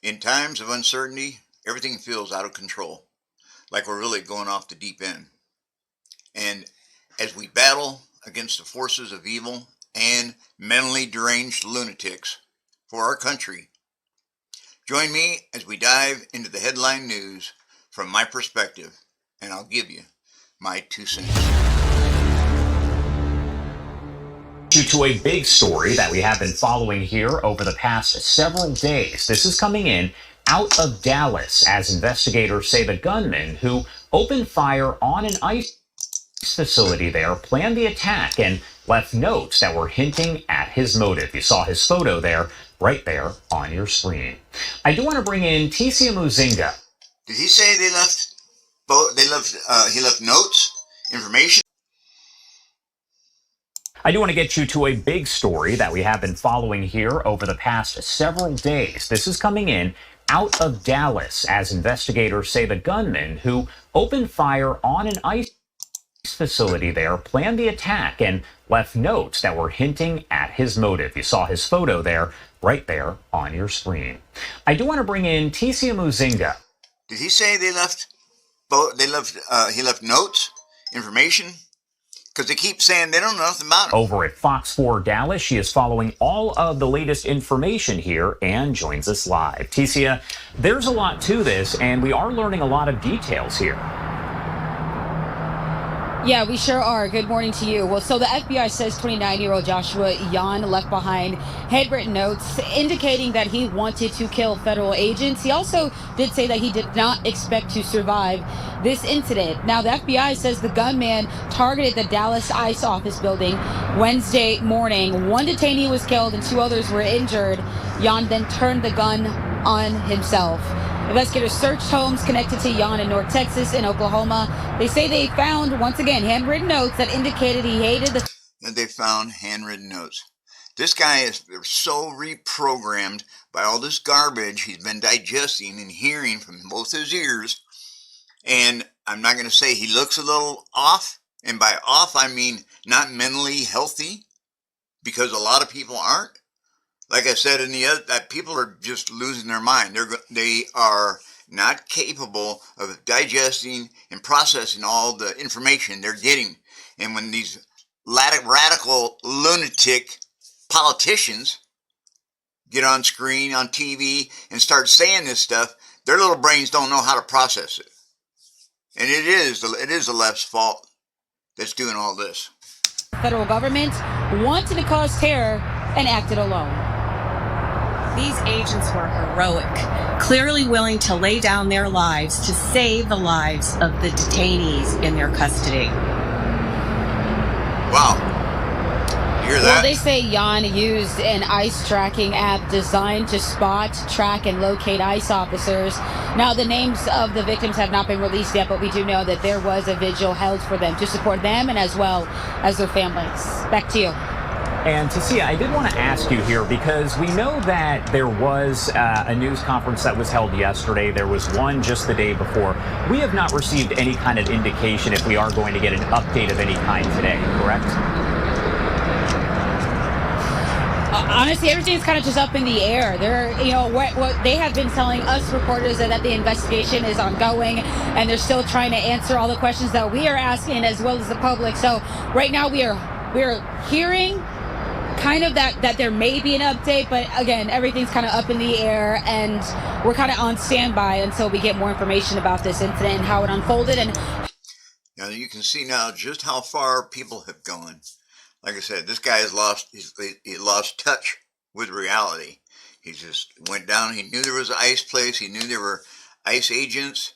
In times of uncertainty, everything feels out of control, like we're really going off the deep end. And as we battle against the forces of evil and mentally deranged lunatics for our country, join me as we dive into the headline news from my perspective, and I'll give you my 2 cents. To a big story that we have been following here over the past several days. This is coming in out of Dallas as investigators say the gunman who opened fire on an ICE facility there planned the attack and left notes that were hinting at his motive. You saw his photo there, right there on your screen. I do want to bring in Ticia Muzinga. Did he say he left notes, information? I do want to get you to a big story that we have been following here over the past several days. This is coming in out of Dallas as investigators say the gunman who opened fire on an ICE facility there planned the attack and left notes that were hinting at his motive. You saw his photo there, right there on your screen. I do want to bring in Ticia Muzinga. Did he say he left notes, information? Because they keep saying they don't know nothing about him. Over at Fox 4 Dallas, she is following all of the latest information here and joins us live. Ticia, there's a lot to this, and we are learning a lot of details here. Yeah, we sure are. Good morning to you. Well, so the FBI says 29-year-old Joshua Yan left behind handwritten notes indicating that he wanted to kill federal agents. He also did say that he did not expect to survive this incident. Now, the FBI says the gunman targeted the Dallas ICE office building Wednesday morning. One detainee was killed and 2 others were injured. Yan then turned the gun on himself. Investigators searched homes connected to Yan in North Texas and Oklahoma. They say they found, once again, handwritten notes that indicated he hated the... And they found handwritten notes. This guy is so reprogrammed by all this garbage he's been digesting and hearing from both his ears. And I'm not going to say he looks a little off. And by off, I mean not mentally healthy, because a lot of people aren't. Like I said in the other, that people are just losing their mind. They are not capable of digesting and processing all the information they're getting. And when these radical lunatic politicians get on screen, on TV, and start saying this stuff, their little brains don't know how to process it. And it is the left's fault that's doing all this. Federal government wanted to cause terror and acted alone. These agents were heroic, clearly willing to lay down their lives to save the lives of the detainees in their custody. Wow. You hear that? Well, they say Yan used an ICE tracking app designed to spot, track, and locate ICE officers. Now, the names of the victims have not been released yet, but we do know that there was a vigil held for them to support them and as well as their families. Back to you. And Ticia, I did want to ask you here, because we know that there was a news conference that was held yesterday. There was one just the day before. We have not received any kind of indication if we are going to get an update of any kind today, correct? Honestly, everything's kind of just up in the air. What they have been telling us reporters is that the investigation is ongoing, and they're still trying to answer all the questions that we are asking, as well as the public. So right now we are hearing kind of that there may be an update, but again, everything's kind of up in the air, and we're kind of on standby until we get more information about this incident and how it unfolded. And now you can see now just how far people have gone. Like I said, this guy has lost touch with reality. He just went down. He knew there was an ICE place. He knew there were ICE agents.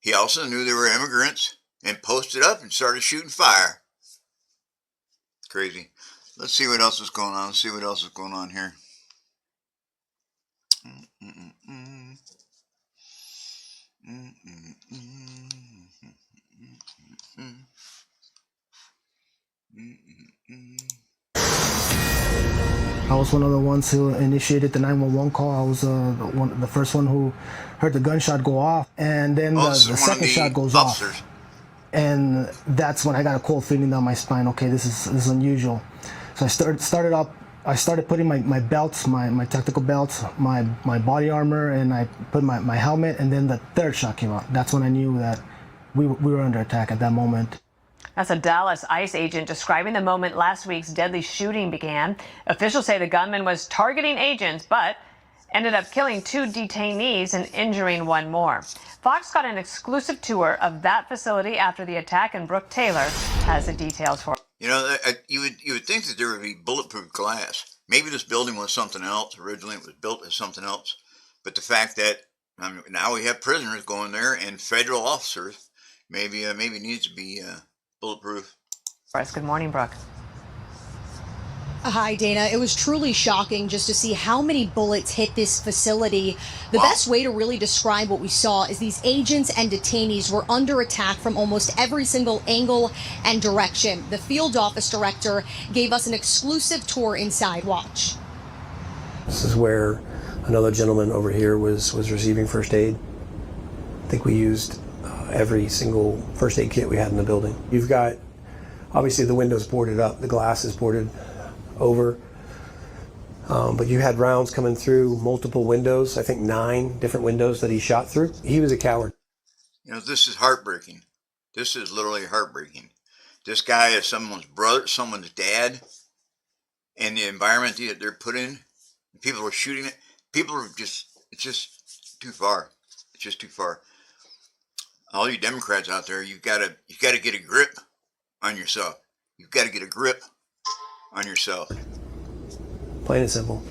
He also knew there were immigrants, and posted up and started shooting fire. Crazy. Let's see what else is going on. Let's see what else is going on here. I was one of the ones who initiated the 911 call. I was the first one who heard the gunshot go off, and then the second shot goes off. And that's when I got a cold feeling down my spine. Okay, this is unusual. So I started up I started putting my belts, my tactical belts, my body armor, and I put my helmet, and then the third shot came out. That's when I knew that we were under attack at that moment. That's a Dallas ICE agent describing the moment last week's deadly shooting began. Officials say the gunman was targeting agents, but ended up killing 2 detainees and injuring 1 more. Fox got an exclusive tour of that facility after the attack, and Brooke Taylor has the details for it. You know, you would think that there would be bulletproof glass. Maybe this building was something else. Originally, it was built as something else. But the fact that now we have prisoners going there and federal officers, maybe it needs to be bulletproof. Good morning, Brooke. Hi, Dana. It was truly shocking just to see how many bullets hit this facility. The best way to really describe what we saw is these agents and detainees were under attack from almost every single angle and direction. The field office director gave us an exclusive tour inside. Watch. This is where another gentleman over here was receiving first aid. I think we used every single first aid kit we had in the building. You've got, obviously the windows boarded up, the glass is boarded over, but you had rounds coming through multiple windows. I think 9 different windows that he shot through. He was a coward. You know, this is heartbreaking. This is literally heartbreaking. This guy is someone's brother, someone's dad, and the environment that they're put in, people are shooting it. People are just, it's just too far. It's just too far. All you Democrats out there, you've got to get a grip on yourself. You've got to get a grip on yourself. Plain and simple.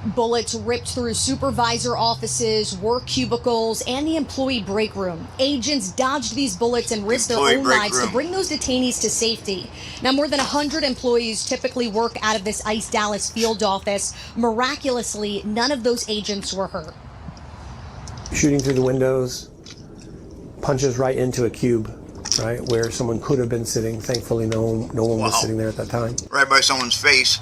Bullets ripped through supervisor offices, work cubicles, and the employee break room. Agents dodged these bullets and risked their own lives to bring those detainees to safety. Now, more than 100 employees typically work out of this ICE Dallas field office. Miraculously, none of those agents were hurt. Shooting through the windows, punches right into a cube, right, where someone could have been sitting. Thankfully, no one was sitting there at that time. Right by someone's face.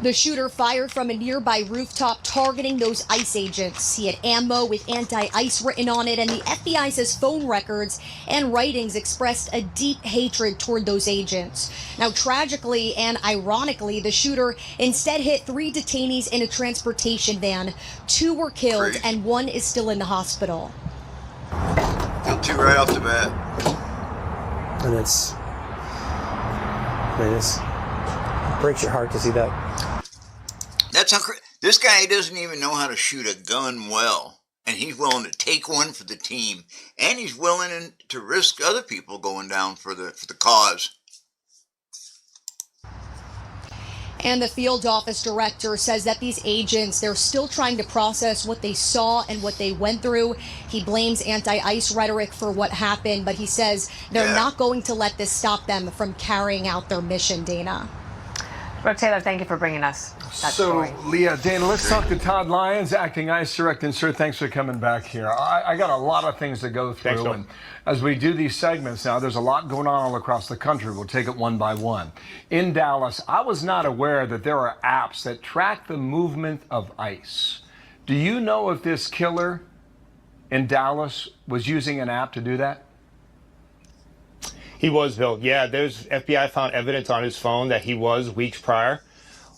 The shooter fired from a nearby rooftop, targeting those ICE agents. He had ammo with anti-ICE written on it, and the FBI says phone records and writings expressed a deep hatred toward those agents. Now, tragically and ironically, the shooter instead hit 3 detainees in a transportation van. 2 were killed, and 1 is still in the hospital. Killed 2 right off the bat. And it breaks your heart to see that. That's how this guy doesn't even know how to shoot a gun well, and he's willing to take one for the team, and he's willing to risk other people going down for the cause. And the field office director says that these agents, they're still trying to process what they saw and what they went through. He blames anti-ICE rhetoric for what happened, but he says they're not going to let this stop them from carrying out their mission, Dana. Brooke Taylor, thank you for bringing us that story. Leah, Dana, let's talk to Todd Lyons, acting ICE director. And sir, thanks for coming back here. I got a lot of things to go through. Thanks, and as we do these segments now, there's a lot going on all across the country. We'll take it one by one. In Dallas, I was not aware that there are apps that track the movement of ICE. Do you know if this killer in Dallas was using an app to do that? He was, Bill. Yeah, there's FBI found evidence on his phone that he was weeks prior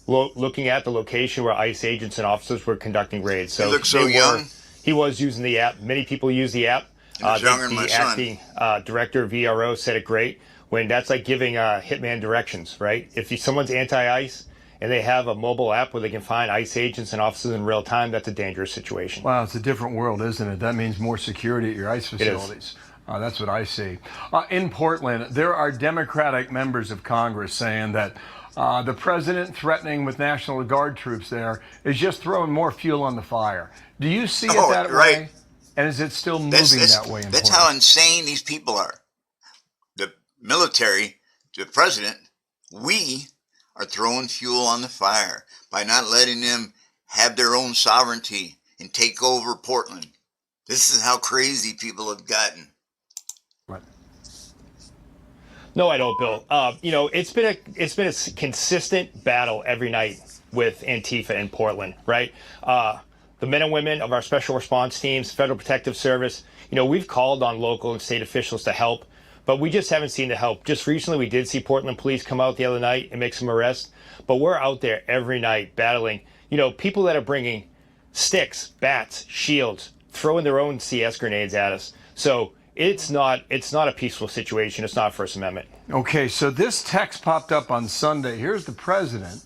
looking at the location where ICE agents and officers were conducting raids. So he looks so young. He was using the app. Many people use the app. The acting director of VRO said it great. When that's like giving hitman directions, right? If someone's anti-ICE and they have a mobile app where they can find ICE agents and officers in real time, that's a dangerous situation. Wow, it's a different world, isn't it? That means more security at your ICE facilities. That's what I see. In Portland, there are Democratic members of Congress saying that the president threatening with National Guard troops there is just throwing more fuel on the fire. Do you see it that way? And is it still moving that way in Portland? That's how insane these people are. The military, the president, we are throwing fuel on the fire by not letting them have their own sovereignty and take over Portland. This is how crazy people have gotten. No, I don't, Bill. It's been a consistent battle every night with Antifa in Portland, right? The men and women of our special response teams, Federal Protective Service, we've called on local and state officials to help, But we just haven't seen the help. Just recently, we did see Portland police come out the other night and make some arrests. But we're out there every night battling, people that are bringing sticks, bats, shields, throwing their own CS grenades at us. So it's not a peaceful situation. It's not First Amendment. Okay, so this text popped up on Sunday. Here's the president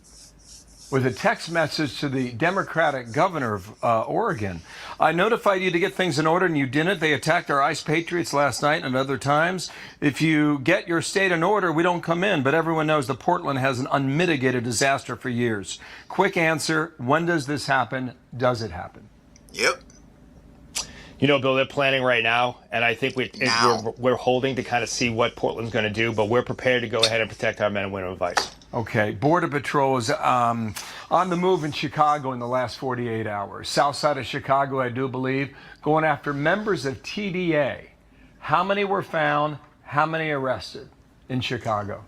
with a text message to the Democratic governor of Oregon. I notified you to get things in order and you didn't. They attacked our ICE patriots last night and other times. If you get your state in order, we don't come in. But everyone knows that Portland has an unmitigated disaster for years. Quick answer, when does this happen? Does it happen? Yep. Bill, they're planning right now, and I think we're holding to kind of see what Portland's going to do, but we're prepared to go ahead and protect our men and women of ICE. Okay, Border Patrol is on the move in Chicago in the last 48 hours. South side of Chicago, I do believe, going after members of TDA. How many were found? How many arrested in Chicago?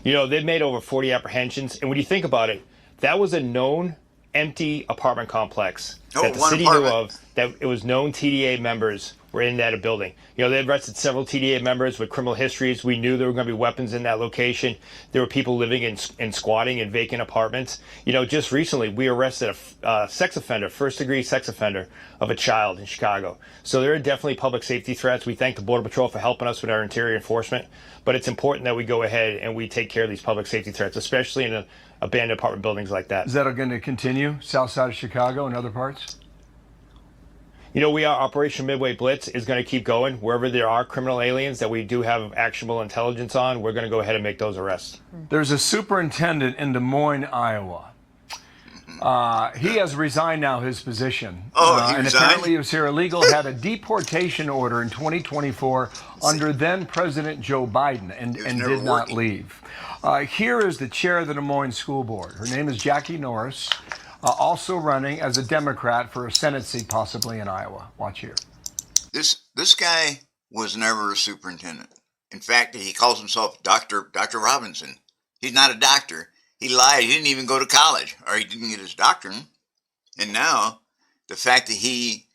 They've made over 40 apprehensions, and when you think about it, that was a known empty apartment complex that the city knew of, that it was known TDA members were in that building. They arrested several TDA members with criminal histories. We knew there were going to be weapons in that location. There were people living in squatting in vacant apartments. Just recently, we arrested a sex offender, first-degree sex offender of a child in Chicago. So there are definitely public safety threats. We thank the Border Patrol for helping us with our interior enforcement. But it's important that we go ahead and we take care of these public safety threats, especially in abandoned apartment buildings like that. Is that going to continue, south side of Chicago and other parts? We are Operation Midway Blitz is going to keep going. Wherever there are criminal aliens that we do have actionable intelligence on, we're going to go ahead and make those arrests. There's a superintendent in Des Moines, Iowa. He has resigned now his position. And apparently he was here illegal, had a deportation order in 2024 under then President Joe Biden and did not leave. Here is the chair of the Des Moines School Board. Her name is Jackie Norris. Also running as a Democrat for a Senate seat, possibly in Iowa. Watch here. This guy was never a superintendent. In fact, he calls himself Dr. Robinson. He's not a doctor. He lied. He didn't even go to college, or he didn't get his doctorate. And now, the fact that he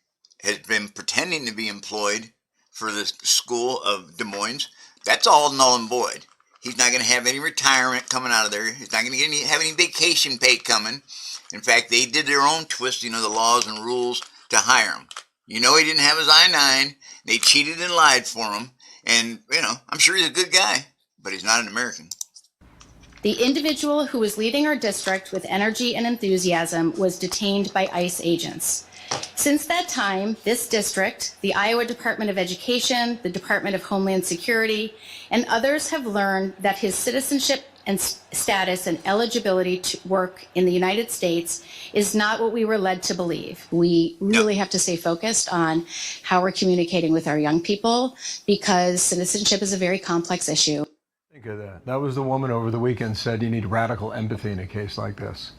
has been pretending to be employed for the school of Des Moines, that's all null and void. He's not going to have any retirement coming out of there. He's not going to have any vacation pay coming. In fact, they did their own twisting of the laws and rules to hire him. He didn't have his I-9. They cheated and lied for him. And, I'm sure he's a good guy, but he's not an American. The individual who was leading our district with energy and enthusiasm was detained by ICE agents. Since that time, this district, the Iowa Department of Education, the Department of Homeland Security, and others have learned that his citizenship and status and eligibility to work in the United States is not what we were led to believe. We really have to stay focused on how we're communicating with our young people, because citizenship is a very complex issue. Think of that. That was the woman over the weekend said you need radical empathy in a case like this.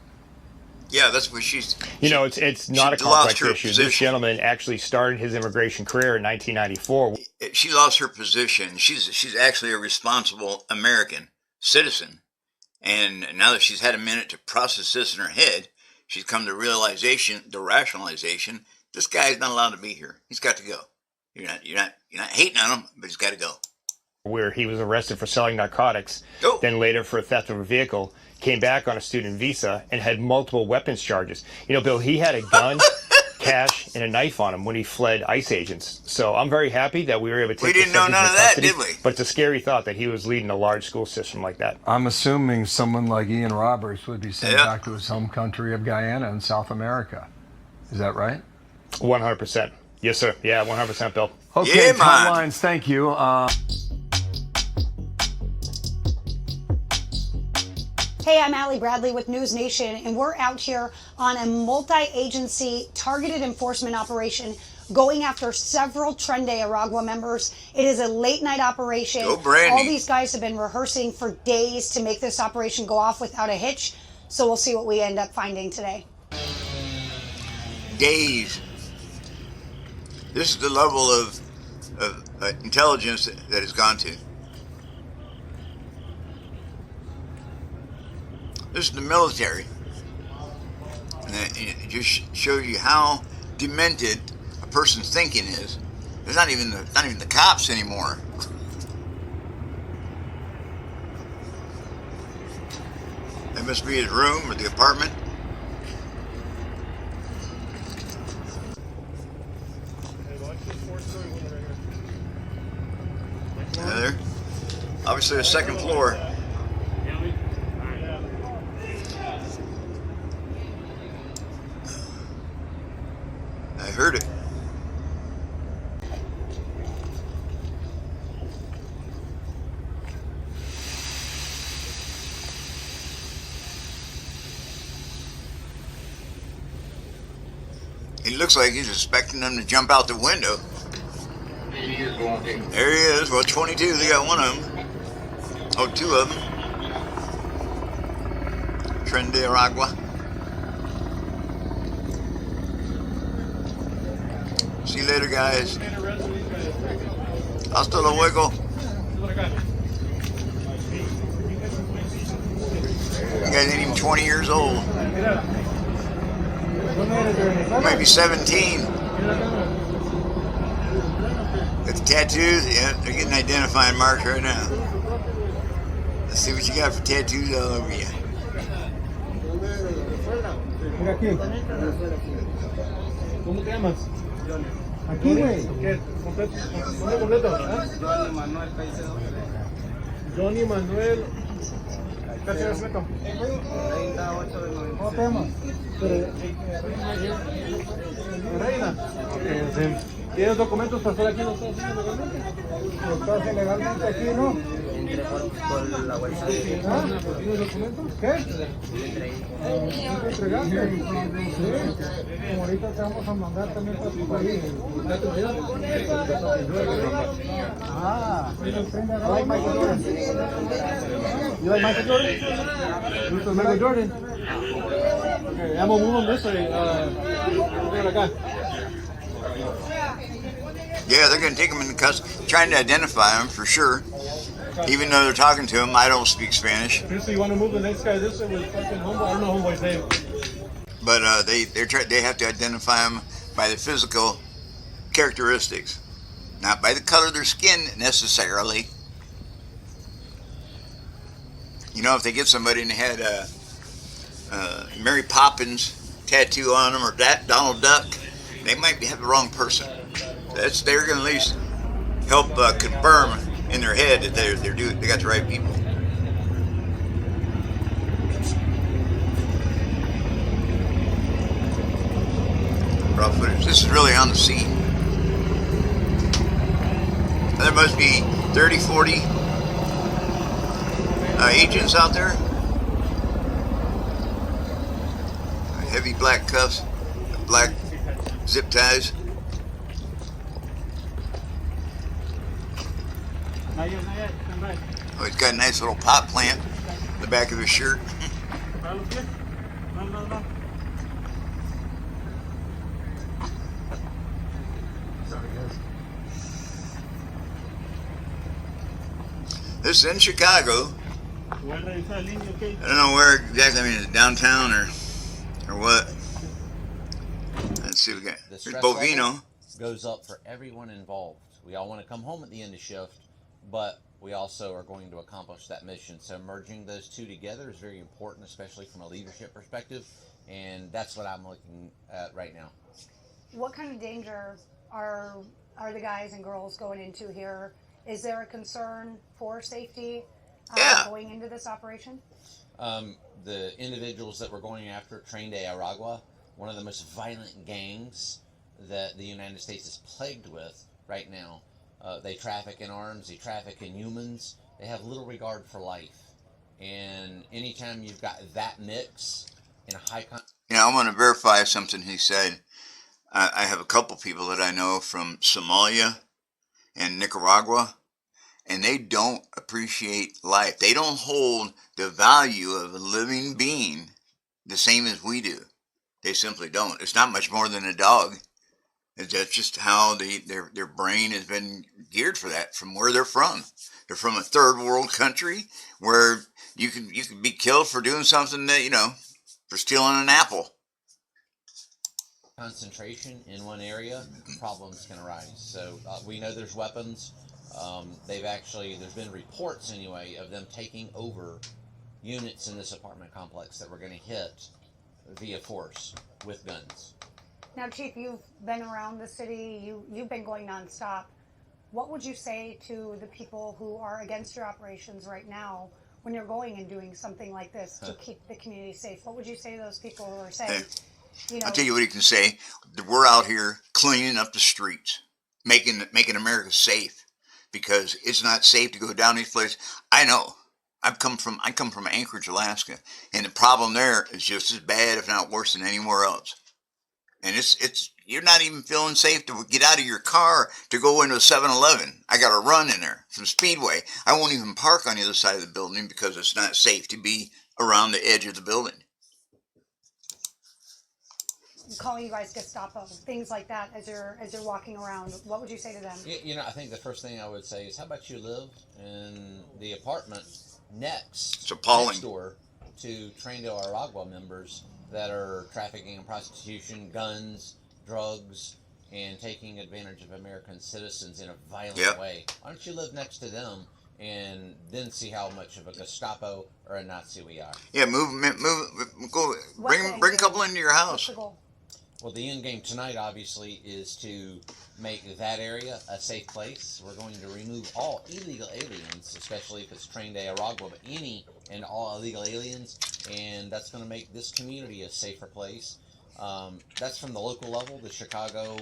Yeah, that's what she's... it's not a complex issue. This gentleman actually started his immigration career in 1994. She lost her position. She's actually a responsible American citizen. And now that she's had a minute to process this in her head, she's come to the rationalization, this guy's not allowed to be here. He's got to go. You're not hating on him, but he's got to go. Where he was arrested for selling narcotics, then later for theft of a vehicle, came back on a student visa and had multiple weapons charges. Bill, he had a gun, cash, and a knife on him when he fled ICE agents. So I'm very happy that we were able to take We didn't know none of that, did we? But it's a scary thought that he was leading a large school system like that. I'm assuming someone like Ian Roberts would be sent back to his home country of Guyana in South America. Is that right? 100%. Yes, sir. Yeah, 100%, Bill. Okay, timelines. Thank you. Hey, I'm Allie Bradley with News Nation, and we're out here on a multi-agency targeted enforcement operation going after several Tren de Aragua members. It is a late-night operation. Go, Brandy. All these guys have been rehearsing for days to make this operation go off without a hitch, so we'll see what we end up finding today. Days. This is the level of intelligence that has gone to. This is the military. And it just shows you how demented a person's thinking is. It's not even the cops anymore. That must be his room or the apartment. There. Obviously the second floor. I heard it. He looks like he's expecting them to jump out the window. There he is. Well, 22. They got one of them. Oh, two of them. Tren de Aragua. See you later, guys. Hasta luego. You guys ain't even 20 years old. Maybe 17. Got the tattoos? Yeah, they're getting identifying marks right now. Let's see what you got for tattoos all over you. ¿Cómo te llamas? Aquí, güey. ¿Nombre completo? Johnny Manuel. ¿Qué meto? 38 de 90. ¿Cómo te llamas? Reina. ¿Tienes documentos para estar aquí en los Estados Unidos legalmente? ¿Estás ilegalmente aquí, no? Entré por la bolsa de... ¿Tienes documentos? ¿Qué? ¿Entregaste? Sí. Como ahorita te vamos a mandar también para tu país. Ah. You like Michael Jordan? You like Michael Jordan? You like Michael Jordan? Okay, I'm gonna move on this way. Acá. Yeah, they're going to take him into custody, trying to identify him for sure. Even though they're talking to him, I don't speak Spanish. So you want to move the next guy this way with fucking Homeboy? I don't know Homeboy's name. But they have to identify him by the physical characteristics, not by the color of their skin necessarily. You know, if they get somebody and they had Mary Poppins tattoo on them or that Donald Duck, they might have the wrong person. They're going to at least help confirm in their head that they got the right people. Raw footage. This is really on the scene. There must be 30, 40 agents out there. Heavy black cuffs, black zip ties. Oh, he's got a nice little pot plant in the back of his shirt. This is in Chicago. I don't know where exactly. I mean, is it downtown or what? Let's see. We got The here's stress Bovino. level goes up for everyone involved. We all want to come home at the end of shift, but we also are going to accomplish that mission. So merging those two together is very important, especially from a leadership perspective, and that's what I'm looking at right now. What kind of danger are the guys and girls going into here? Is there a concern for safety going into this operation? The individuals that we're going after, Tren de Aragua, one of the most violent gangs that the United States is plagued with right now. They traffic in arms, they traffic in humans, they have little regard for life. And anytime you've got that mix in a high... You know, I want to verify something he said. I have a couple people that I know from Somalia and Nicaragua, and they don't appreciate life. They don't hold the value of a living being the same as we do. They simply don't. It's not much more than a dog. That's just how their brain has been geared for that, from where they're from. They're from a third world country where you can be killed for doing something that, you know, for stealing an apple. concentration in one area, problems can arise. So we know there's weapons. There's been reports anyway of them taking over units in this apartment complex that we're going to hit via force with guns. Now, Chief, you've been around the city. You've been going nonstop. What would you say to the people who are against your operations right now when you're going and doing something like this to keep the community safe? What would you say to those people who are saying, I'll tell you what you can say. We're out here cleaning up the streets, making America safe, because it's not safe to go down these places. I know. I come from Anchorage, Alaska, and the problem there is just as bad, if not worse, than anywhere else. And it's you're not even feeling safe to get out of your car to go into a 7-Eleven. I got to run in there from Speedway. I won't even park on the other side of the building because it's not safe to be around the edge of the building. Calling you guys Gestapo, things like that as you're walking around, what would you say to them? I think the first thing I would say is, how about you live in the apartment next door to Tren de Aragua members that are trafficking in prostitution, guns, drugs, and taking advantage of American citizens in a violent way? Why don't you live next to them and then see how much of a Gestapo or a Nazi we are? Yeah, go bring a couple into your house. Well, the end game tonight, obviously, is to make that area a safe place. We're going to remove all illegal aliens, especially if it's Tren de Aragua, but any and all illegal aliens, and that's going to make this community a safer place. That's from the local level, the Chicago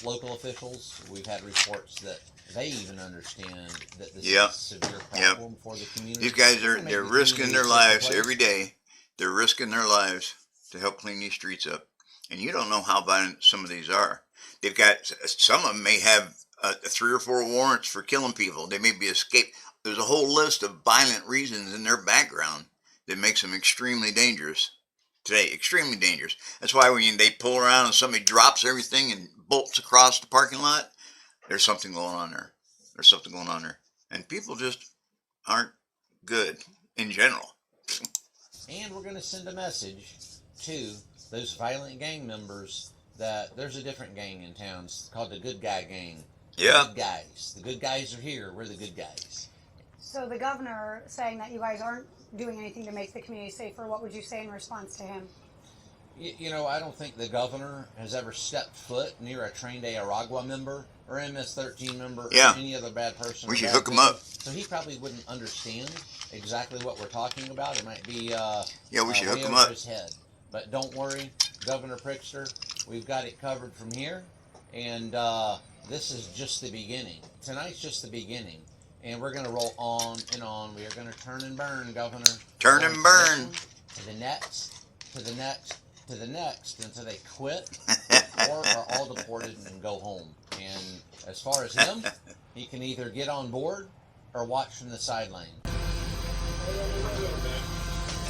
local officials. We've had reports that they even understand that this is a severe problem for the community. These guys they're risking their lives every day. They're risking their lives to help clean these streets up. And you don't know how violent some of these are. They've got, some of them may have 3 or 4 warrants for killing people. They may be escaped. There's a whole list of violent reasons in their background that makes them extremely dangerous today. Extremely dangerous. That's why when they pull around and somebody drops everything and bolts across the parking lot, there's something going on there. There's something going on there. And people just aren't good in general. And we're going to send a message to those violent gang members that there's a different gang in town. It's called the Good Guy Gang. Yeah. The good guys. The good guys are here. We're the good guys. So the governor saying that you guys aren't doing anything to make the community safer, what would you say in response to him? I don't think the governor has ever stepped foot near a Tren de Aragua member or MS-13 member or any other bad person. We should hook him up. So he probably wouldn't understand exactly what we're talking about. It might be we should hook him over up. his head. But don't worry, Governor Pritzker, we've got it covered from here, and this is just the beginning. Tonight's just the beginning, and we're going to roll on and on. We are going to turn and burn, Governor. Turn and burn. To the next, to the next, to the next, until they quit or are all deported and go home. And as far as him, he can either get on board or watch from the sideline.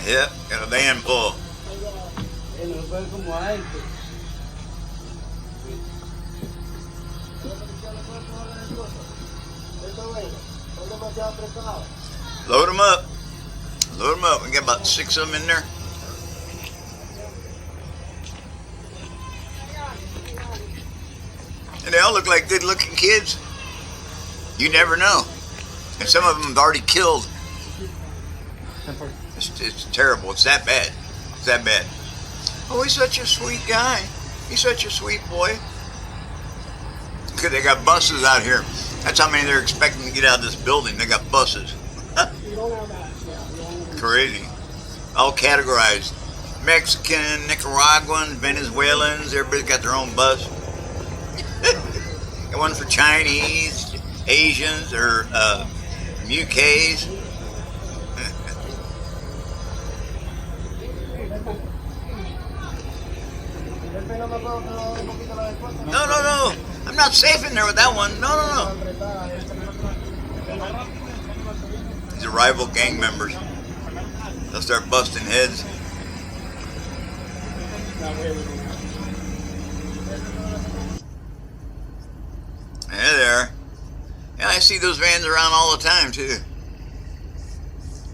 Yep, got a van full. Load them up. Load them up. We got about 6 of them in there. And they all look like good-looking kids. You never know. And some of them have already killed. It's terrible. It's that bad. It's that bad. Oh, he's such a sweet guy. He's such a sweet boy. Because they got buses out here. That's how many they're expecting to get out of this building. They got buses. Crazy. All categorized. Mexican, Nicaraguan, Venezuelans. Everybody's got their own bus. Got one for Chinese, Asians, or UKs. No. I'm not safe in there with that one. No. These are rival gang members. They'll start busting heads. Hey there. Yeah, I see those vans around all the time, too.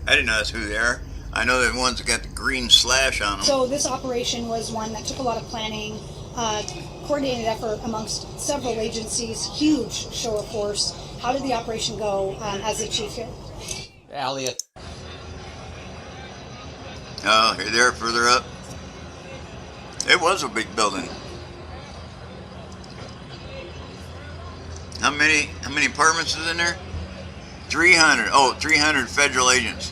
I didn't know that's who they are. I know the ones that got the green slash on them. So this operation was one that took a lot of planning, coordinated effort amongst several agencies, huge show of force. How did the operation go as the chief here? Elliot. Oh, here they are further up. It was a big building. How many apartments is in there? 300. Oh, 300 federal agents.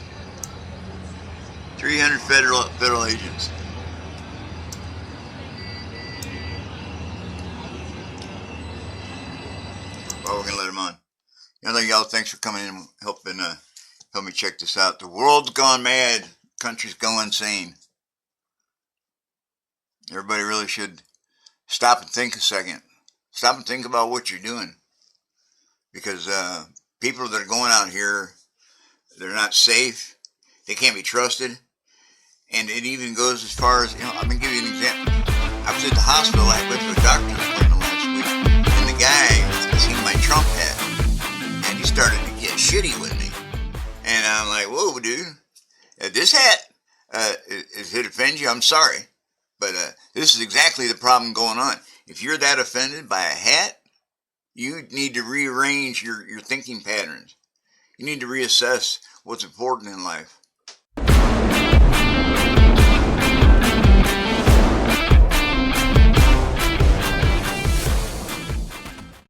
300 federal agents. Well, we're gonna let them on. Y'all, thanks for coming in and helping help me check this out. The world's gone mad. Country's going insane. Everybody really should stop and think a second. Stop and think about what you're doing. Because people that are going out here, they're not safe. They can't be trusted. And it even goes as far as, I'm going to give you an example. I was at the hospital. I went to a doctor's appointment last week. And the guy seen my Trump hat. And he started to get shitty with me. And I'm like, whoa, dude. This hat, if it offends you, I'm sorry. But this is exactly the problem going on. If you're that offended by a hat, you need to rearrange your thinking patterns. You need to reassess what's important in life.